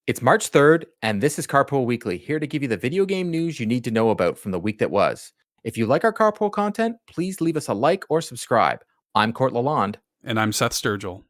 It's March 3rd, and this is Carpool Weekly, here to give you the video game news you need to know about from the week that was. If you like our Carpool content, please leave us a like or subscribe. I'm Court Lalonde. And I'm Seth Sturgill.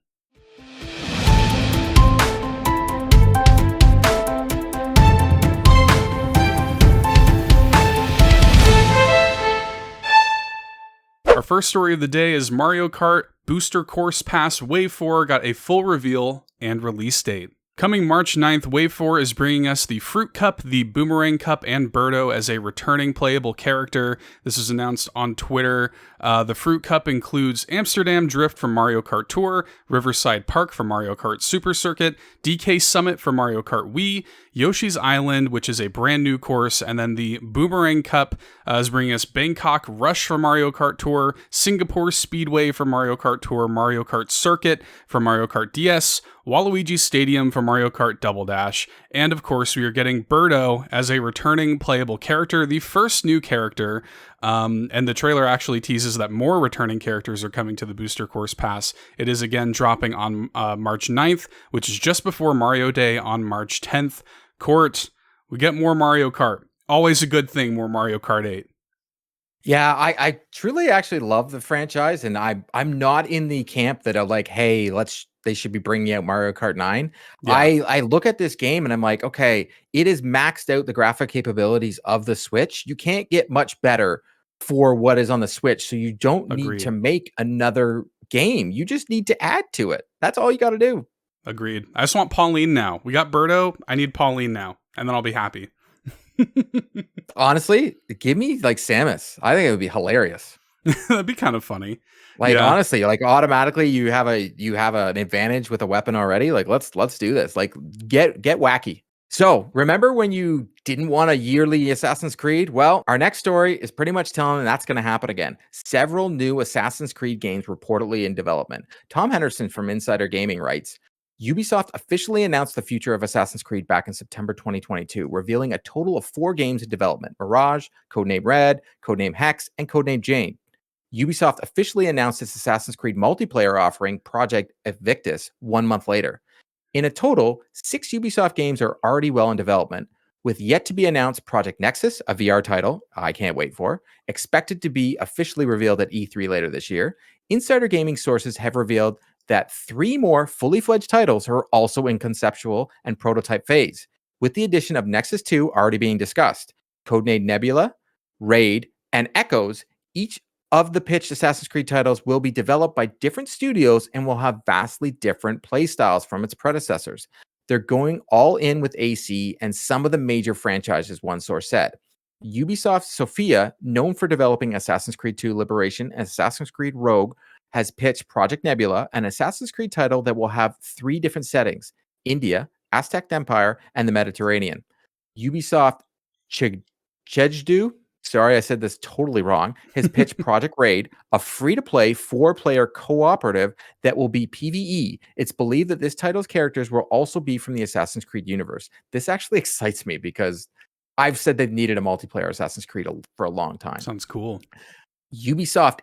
Our first story of the day is Mario Kart Booster Course Pass Wave 4 got a full reveal and release date. Coming March 9th, Wave 4 is bringing us the Fruit Cup, the Boomerang Cup, and Birdo as a returning playable character. This was announced on Twitter. The Fruit Cup includes Amsterdam Drift from Mario Kart Tour, Riverside Park from Mario Kart Super Circuit, DK Summit from Mario Kart Wii, Yoshi's Island, which is a brand new course, and then the Boomerang Cup is bringing us Bangkok Rush from Mario Kart Tour, Singapore Speedway from Mario Kart Tour, Mario Kart Circuit from Mario Kart DS, Waluigi Stadium from Mario Kart Double Dash, and of course we are getting Birdo as a returning playable character, the first new character, and the trailer actually teases that more returning characters are coming to the Booster Course Pass. It is again dropping on March 9th, which is just before Mario Day on March 10th. Court, we get more Mario Kart. Always a good thing, more Mario Kart 8. Yeah, I truly actually love the franchise, and I'm not in the camp that are like, hey, they should be bringing out Mario Kart 9. Yeah. I look at this game and I'm like, okay, it is maxed out the graphic capabilities of the Switch. You can't get much better for what is on the Switch, so you don't need to make another game. You just need to add to it. That's all you got to do. Agreed. I just want Paullin now. We got Birdo. I need Paullin now, and then I'll be happy. Honestly, give me like Samus. I think it would be hilarious. That'd be kind of funny. Like, honestly, like automatically you have an advantage with a weapon already. Like, let's do this. Like, get wacky. So remember when you didn't want a yearly Assassin's Creed? Well, our next story is pretty much telling that's going to happen again. Several new Assassin's Creed games reportedly in development. Tom Henderson from Insider Gaming writes, Ubisoft officially announced the future of Assassin's Creed back in September 2022, revealing a total of 4 games in development: Mirage, Codename Red, Codename Hex, and Codename Jane. Ubisoft officially announced its Assassin's Creed multiplayer offering, Project Invictus, 1 month later. In a total, 6 Ubisoft games are already well in development, with yet to be announced Project Nexus, a VR title I can't wait for, expected to be officially revealed at E3 later this year. Insider Gaming sources have revealed that 3 more fully fledged titles are also in conceptual and prototype phase, with the addition of Nexus 2 already being discussed. Codename Nebula, Raid, and Echoes, each of the pitched Assassin's Creed titles, will be developed by different studios and will have vastly different playstyles from its predecessors. They're going all in with AC and some of the major franchises, one source said. Ubisoft Sofia, known for developing Assassin's Creed 2 Liberation and Assassin's Creed Rogue, has pitched Project Nebula, an Assassin's Creed title that will have 3 different settings: India, Aztec Empire, and the Mediterranean. Ubisoft Chejdu, sorry, I said this totally wrong, has pitched Project Raid, a free-to-play 4-player cooperative that will be PvE. It's believed that this title's characters will also be from the Assassin's Creed universe. This actually excites me because I've said they've needed a multiplayer Assassin's Creed for a long time. Sounds cool. Ubisoft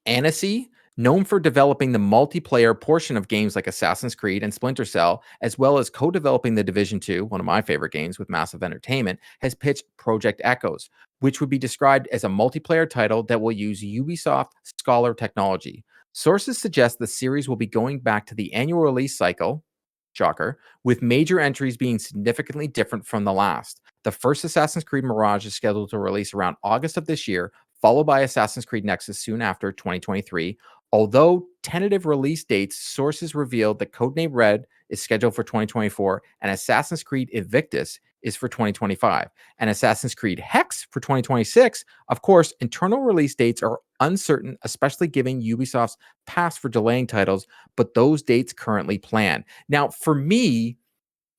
Annecy, known for developing the multiplayer portion of games like Assassin's Creed and Splinter Cell, as well as co-developing The Division 2, one of my favorite games with Massive Entertainment, has pitched Project Echoes, which would be described as a multiplayer title that will use Ubisoft Scholar technology. Sources suggest the series will be going back to the annual release cycle, shocker, with major entries being significantly different from the last. The first Assassin's Creed Mirage is scheduled to release around August of this year, followed by Assassin's Creed Nexus soon after, 2023. Although tentative release dates, sources revealed that Codename Red is scheduled for 2024, and Assassin's Creed Invictus is for 2025, and Assassin's Creed Hex for 2026. Of course, internal release dates are uncertain, especially given Ubisoft's past for delaying titles, but those dates currently planned. Now, for me,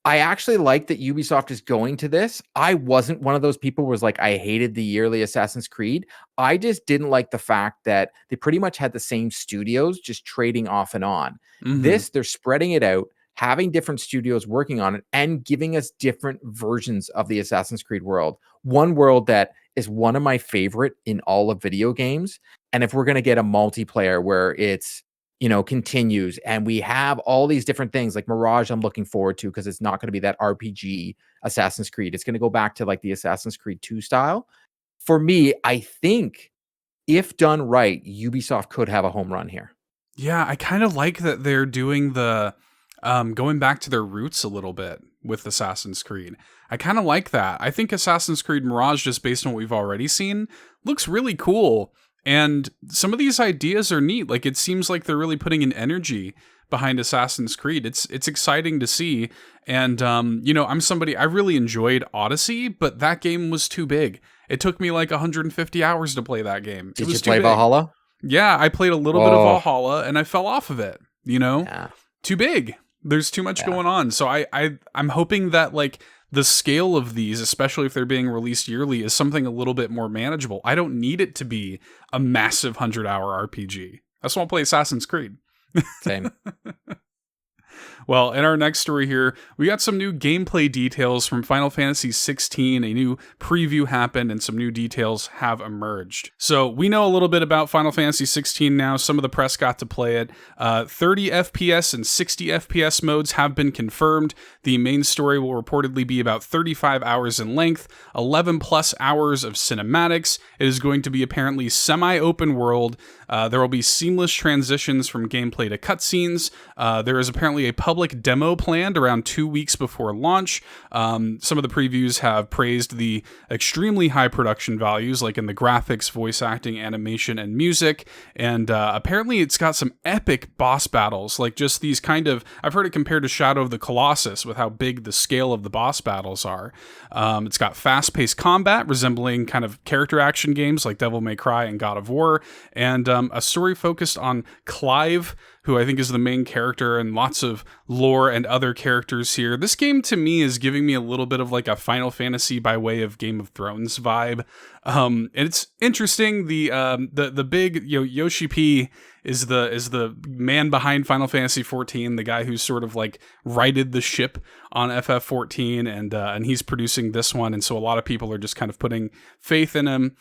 I actually like that Ubisoft is going to this. I wasn't one of those people who was like, I hated the yearly Assassin's Creed. I just didn't like the fact that they pretty much had the same studios just trading off and on. This, they're spreading it out, having different studios working on it, and giving us different versions of the Assassin's Creed world. One world that is one of my favorite in all of video games. And if we're going to get a multiplayer where it's, continues, and we have all these different things like Mirage I'm looking forward to because it's not going to be that RPG Assassin's Creed. It's going to go back to like the Assassin's Creed 2 style. For me, I think if done right, Ubisoft could have a home run here. Yeah, I kind of like that they're doing the going back to their roots a little bit with Assassin's Creed. I kind of like that. I think Assassin's Creed Mirage, just based on what we've already seen, looks really cool. And some of these ideas are neat. Like, it seems like they're really putting an energy behind Assassin's Creed. It's exciting to see. And, I'm somebody, I really enjoyed Odyssey, but that game was too big. It took me like 150 hours to play that game. Did you play Valhalla? Yeah, I played a little bit of Valhalla and I fell off of it, Yeah. Too big. There's too much going on. So I'm hoping that like the scale of these, especially if they're being released yearly, is something a little bit more manageable. I don't need it to be a massive 100-hour RPG. I just want to play Assassin's Creed. Same. Well, in our next story here, we got some new gameplay details from Final Fantasy XVI. A new preview happened and some new details have emerged. So we know a little bit about Final Fantasy XVI now. Some of the press got to play it. 30 FPS and 60 FPS modes have been confirmed. The main story will reportedly be about 35 hours in length, 11 plus hours of cinematics. It is going to be apparently semi-open world. There will be seamless transitions from gameplay to cutscenes. There is apparently a public demo planned around 2 weeks before launch. Some of the previews have praised the extremely high production values, like in the graphics, voice acting, animation, and music. And apparently it's got some epic boss battles, like just these kind of, I've heard it compared to Shadow of the Colossus with how big the scale of the boss battles are. It's got fast-paced combat resembling kind of character action games like Devil May Cry and God of War, and a story focused on Clive, who I think is the main character, and lots of lore and other characters here. This game to me is giving me a little bit of like a Final Fantasy by way of Game of Thrones vibe. And it's interesting. The big Yoshi P is the man behind Final Fantasy 14, the guy who's sort of like righted the ship on FF14, and he's producing this one, and so a lot of people are just kind of putting faith in him.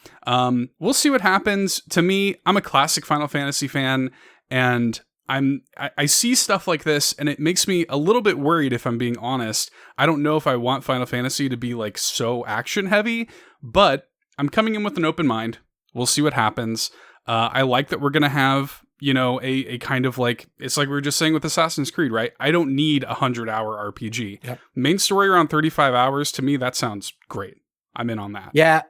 We'll see what happens. To me, I'm a classic Final Fantasy fan, and I see stuff like this and it makes me a little bit worried, if I'm being honest. I don't know if I want Final Fantasy to be like so action heavy, but I'm coming in with an open mind. We'll see what happens. I like that we're going to have, a kind of like, it's like we were just saying with Assassin's Creed, right? I don't need a 100-hour RPG. Yep. Main story around 35 hours. To me, that sounds great. I'm in on that. Yeah.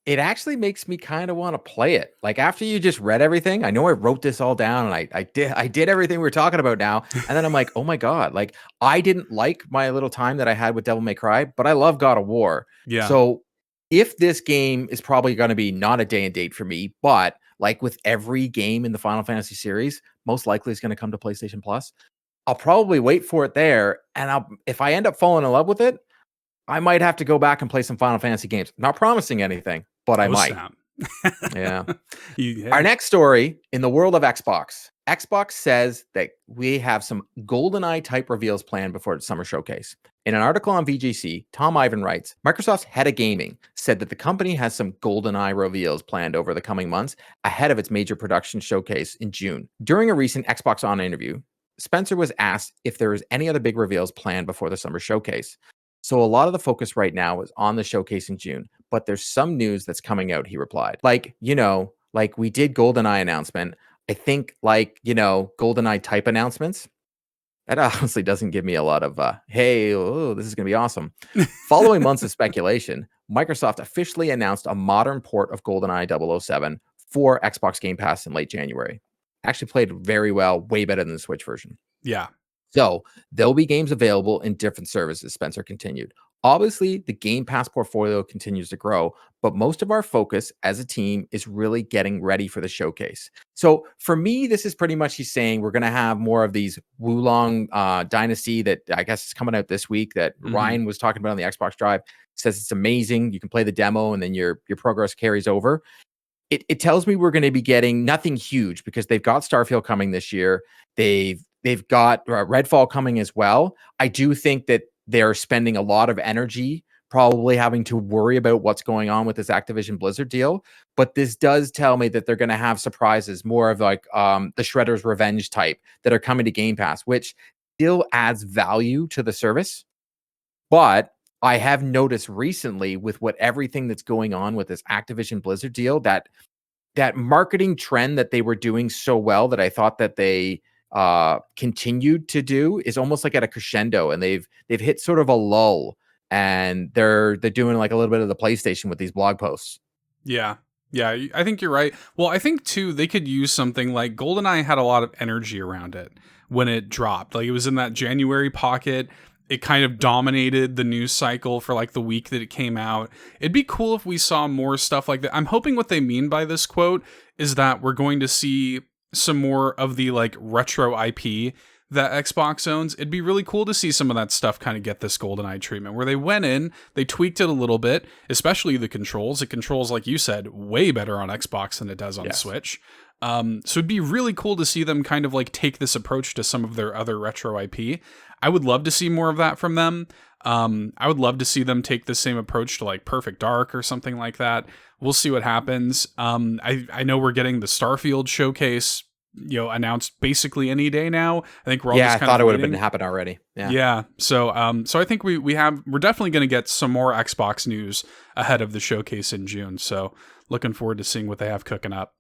It actually makes me kind of want to play it. Like after you just read everything, I know I wrote this all down and I did everything we're talking about now. And then I'm like, oh my God, like I didn't like my little time that I had with Devil May Cry, but I love God of War. Yeah. So if this game is probably going to be not a day and date for me, but like with every game in the Final Fantasy series, most likely it's going to come to PlayStation Plus. I'll probably wait for it there. And if I end up falling in love with it, I might have to go back and play some Final Fantasy games. Not promising anything, but I might. Yeah. Our next story in the world of Xbox. Xbox says that we have some GoldenEye-type reveals planned before the summer showcase. In an article on VGC, Tom Ivan writes, Microsoft's head of gaming said that the company has some GoldenEye reveals planned over the coming months ahead of its major production showcase in June. During a recent Xbox On interview, Spencer was asked if there was any other big reveals planned before the summer showcase. So a lot of the focus right now is on the showcase in June, but there's some news that's coming out, he replied. Like we did GoldenEye announcement. I think GoldenEye-type announcements. That honestly doesn't give me a lot of, hey, this is going to be awesome. Following months of speculation, Microsoft officially announced a modern port of GoldenEye 007 for Xbox Game Pass in late January. Actually played very well, way better than the Switch version. Yeah. So there'll be games available in different services, Spencer continued. Obviously, the Game Pass portfolio continues to grow, but most of our focus as a team is really getting ready for the showcase. So for me, this is pretty much he's saying we're going to have more of these Wulong Dynasty that I guess is coming out this week that Ryan was talking about on the Xbox Drive. Says it's amazing. You can play the demo and then your progress carries over. It tells me we're going to be getting nothing huge because they've got Starfield coming this year. They've got Redfall coming as well. I do think that they're spending a lot of energy probably having to worry about what's going on with this Activision Blizzard deal. But this does tell me that they're going to have surprises, more of like the Shredder's Revenge type that are coming to Game Pass, which still adds value to the service. But I have noticed recently with everything that's going on with this Activision Blizzard deal, that marketing trend that they were doing so well, that I thought that they continued to do, is almost like at a crescendo, and they've hit sort of a lull, and they're doing like a little bit of the PlayStation with these blog posts. Yeah. Yeah, I think you're right. Well, I think too they could use something like GoldenEye had a lot of energy around it when it dropped. Like, it was in that January pocket. It kind of dominated the news cycle for like the week that it came out. It'd be cool if we saw more stuff like that. I'm hoping what they mean by this quote is that we're going to see some more of the like retro IP that Xbox owns. It'd be really cool to see some of that stuff kind of get this GoldenEye treatment, where they went in, they tweaked it a little bit, especially the controls. It controls, like you said, way better on Xbox than it does on Switch. So it'd be really cool to see them kind of like take this approach to some of their other retro IP. I would love to see more of that from them. I would love to see them take the same approach to like Perfect Dark or something like that. We'll see what happens. I know we're getting the Starfield showcase, announced basically any day now. I think we're all just I kind thought of it would have waiting. been happened already. Yeah. So I think we're definitely going to get some more Xbox news ahead of the showcase in June. So looking forward to seeing what they have cooking up.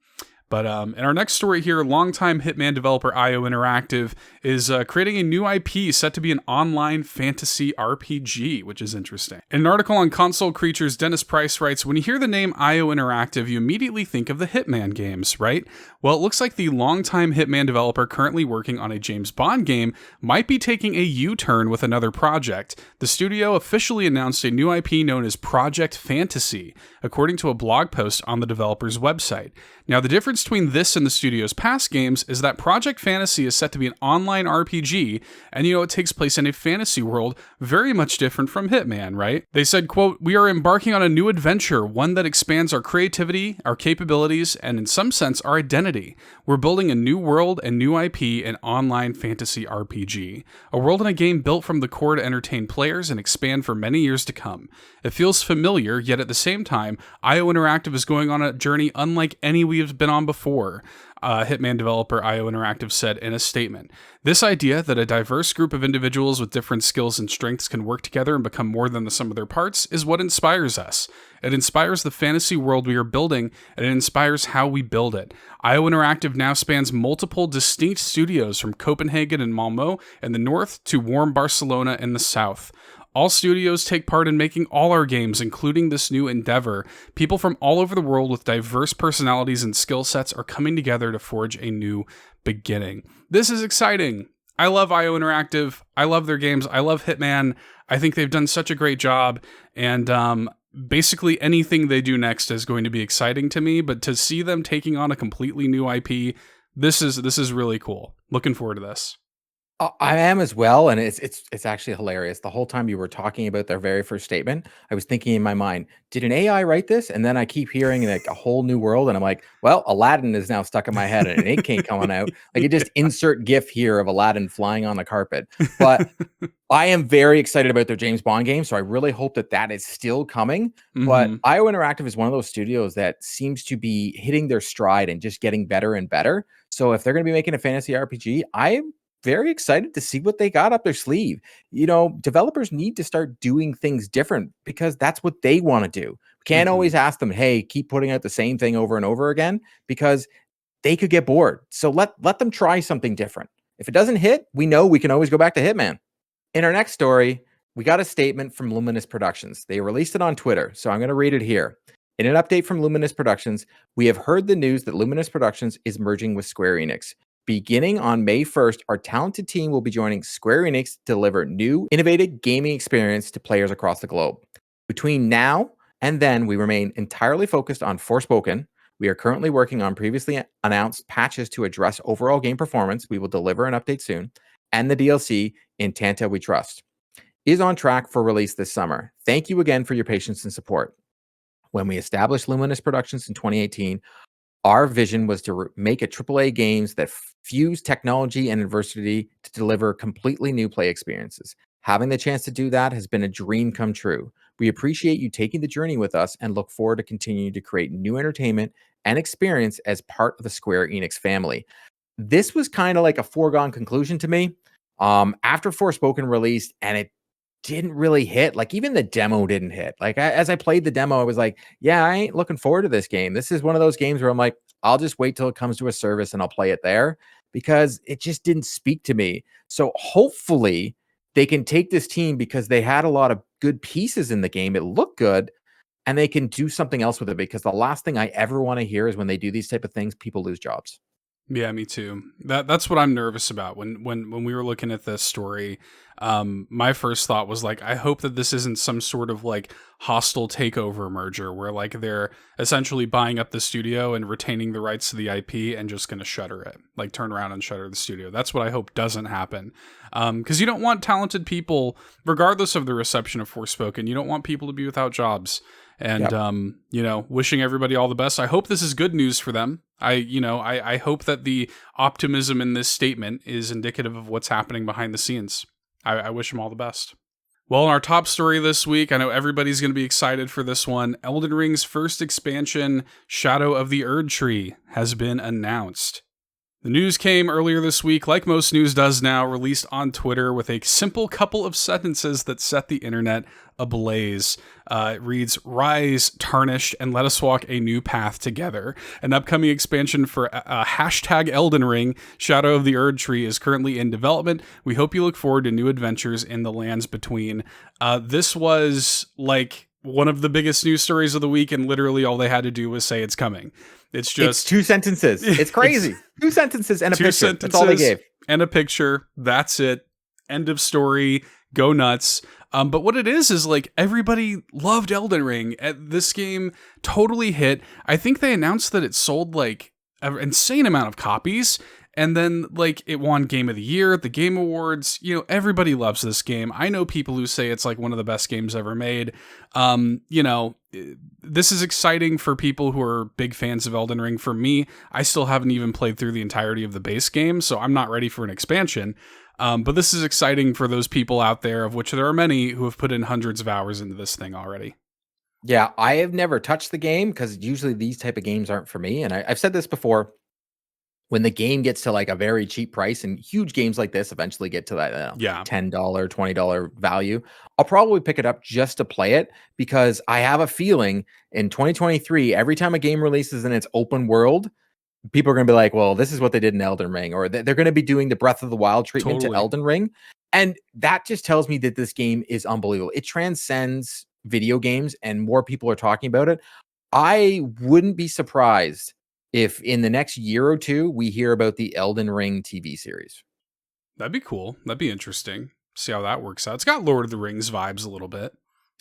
But in our next story here, longtime Hitman developer IO Interactive is creating a new IP set to be an online fantasy RPG, which is interesting. In an article on Console Creatures, Dennis Price writes, when you hear the name IO Interactive, you immediately think of the Hitman games, right? Well, it looks like the longtime Hitman developer currently working on a James Bond game might be taking a U-turn with another project. The studio officially announced a new IP known as Project Fantasy, according to a blog post on the developer's website. Now, the difference between this and the studio's past games is that Project Fantasy is set to be an online RPG, and it takes place in a fantasy world very much different from Hitman, right? They said, quote, we are embarking on a new adventure, one that expands our creativity, our capabilities, and in some sense, our identity. We're building a new world and new IP, an online fantasy RPG. A world and a game built from the core to entertain players and expand for many years to come. It feels familiar, yet at the same time, IO Interactive is going on a journey unlike any we've been on before, Hitman developer IO Interactive said in a statement. This idea that a diverse group of individuals with different skills and strengths can work together and become more than the sum of their parts is what inspires us. It inspires the fantasy world we are building, and it inspires how we build it. IO Interactive now spans multiple distinct studios from Copenhagen and Malmö in the north to warm Barcelona in the south. All studios take part in making all our games, including this new endeavor. People from all over the world with diverse personalities and skill sets are coming together to forge a new beginning. This is exciting. I love IO Interactive. I love their games. I love Hitman. I think they've done such a great job. And basically anything they do next is going to be exciting to me. But to see them taking on a completely new IP, this is really cool. Looking forward to this. I am as well, and it's actually hilarious. The whole time you were talking about their very first statement, I was thinking in my mind, did an AI write this? And then I keep hearing like a whole new world, and I'm like, well, Aladdin is now stuck in my head, and an ink ain't coming out. Like, it just insert GIF here of Aladdin flying on the carpet. But I am very excited about their James Bond game, so I really hope that is still coming. But IO Interactive is one of those studios that seems to be hitting their stride and just getting better and better. So if they're going to be making a fantasy RPG, I'm very excited to see what they got up their sleeve. Developers need to start doing things different because that's what they want to do. We can't always ask them, hey, keep putting out the same thing over and over again, because they could get bored. So let them try something different. If it doesn't hit, we know we can always go back to Hitman. In our next story, we got a statement from Luminous Productions. They released it on Twitter, so I'm going to read it here. In an update from Luminous Productions, we have heard the news that Luminous Productions is merging with Square Enix. Beginning on May 1st, our talented team will be joining Square Enix to deliver new, innovative gaming experience to players across the globe. Between now and then, we remain entirely focused on Forspoken. We are currently working on previously announced patches to address overall game performance. We will deliver an update soon. And the DLC, In Tanta We Trust, is on track for release this summer. Thank you again for your patience and support. When we established Luminous Productions in 2018, our vision was to make a AAA games that fuse technology and adversity to deliver completely new play experiences. Having the chance to do that has been a dream come true. We appreciate you taking the journey with us and look forward to continuing to create new entertainment and experience as part of the Square Enix family. This was kind of like a foregone conclusion to me. After Forspoken released, and it didn't really hit. Like, even the demo didn't hit. Like, as I played the demo, I was like, yeah, I ain't looking forward to this game. This is one of those games where I'm like, I'll just wait till it comes to a service and I'll play it there, because it just didn't speak to me. So hopefully they can take this team, because they had a lot of good pieces in the game. It looked good, and they can do something else with it, because the last thing I ever want to hear is when they do these type of things, people lose jobs. Yeah, me too. That's what I'm nervous about. When we were looking at this story, my first thought was like, I hope that this isn't some sort of like hostile takeover merger where like they're essentially buying up the studio and retaining the rights to the IP and just going to shutter it, like turn around and shutter the studio. That's what I hope doesn't happen. Because you don't want talented people, regardless of the reception of Forspoken, you don't want people to be without jobs. And, wishing everybody all the best. I hope this is good news for them. I hope that the optimism in this statement is indicative of what's happening behind the scenes. I wish them all the best. Well, in our top story this week, I know everybody's going to be excited for this one. Elden Ring's first expansion, Shadow of the Erdtree, has been announced. The news came earlier this week, like most news does now, released on Twitter with a simple couple of sentences that set the internet ablaze. It reads, "Rise, tarnished, and let us walk a new path together." An upcoming expansion for hashtag Elden Ring, Shadow of the Erdtree, is currently in development. We hope you look forward to new adventures in the lands between. This was like one of the biggest news stories of the week, and literally all they had to do was say it's coming. It's just 2 sentences. It's crazy. 2 sentences and a picture. That's all they gave. And a picture. That's it. End of story. Go nuts. But what it is like everybody loved Elden Ring. This game totally hit. I think they announced that it sold like an insane amount of copies. And then, like, it won Game of the Year at the Game Awards. Everybody loves this game. I know people who say it's, like, one of the best games ever made. This is exciting for people who are big fans of Elden Ring. For me, I still haven't even played through the entirety of the base game, so I'm not ready for an expansion. But this is exciting for those people out there, of which there are many, who have put in hundreds of hours into this thing already. Yeah, I have never touched the game, because usually these type of games aren't for me. And I've said this before. When the game gets to like a very cheap price, and huge games like this eventually get to that $10, $20 value, I'll probably pick it up just to play it, because I have a feeling in 2023, every time a game releases in its open world, people are going to be like, well, this is what they did in Elden Ring, or they're going to be doing the Breath of the Wild treatment to Elden Ring. And that just tells me that this game is unbelievable. It transcends video games, and more people are talking about it. I wouldn't be surprised if in the next year or two we hear about the Elden Ring TV series. That'd be cool. That'd be interesting. See how that works out. It's got Lord of the Rings vibes a little bit.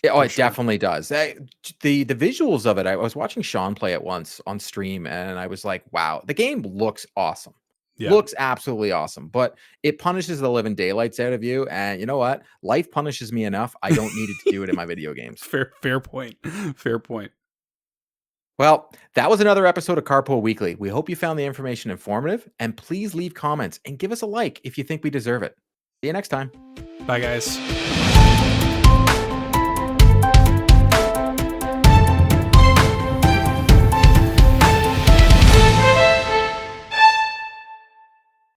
It definitely does. The visuals of it, I was watching Sean play it once on stream, and I was like, wow, the game looks awesome. Yeah. Looks absolutely awesome, but it punishes the living daylights out of you. And you know what? Life punishes me enough. I don't need it to do it in my video games. Fair point. Fair point. Well, that was another episode of Carpool Weekly. We hope you found the information informative, and please leave comments and give us a like if you think we deserve it. See you next time. Bye, guys.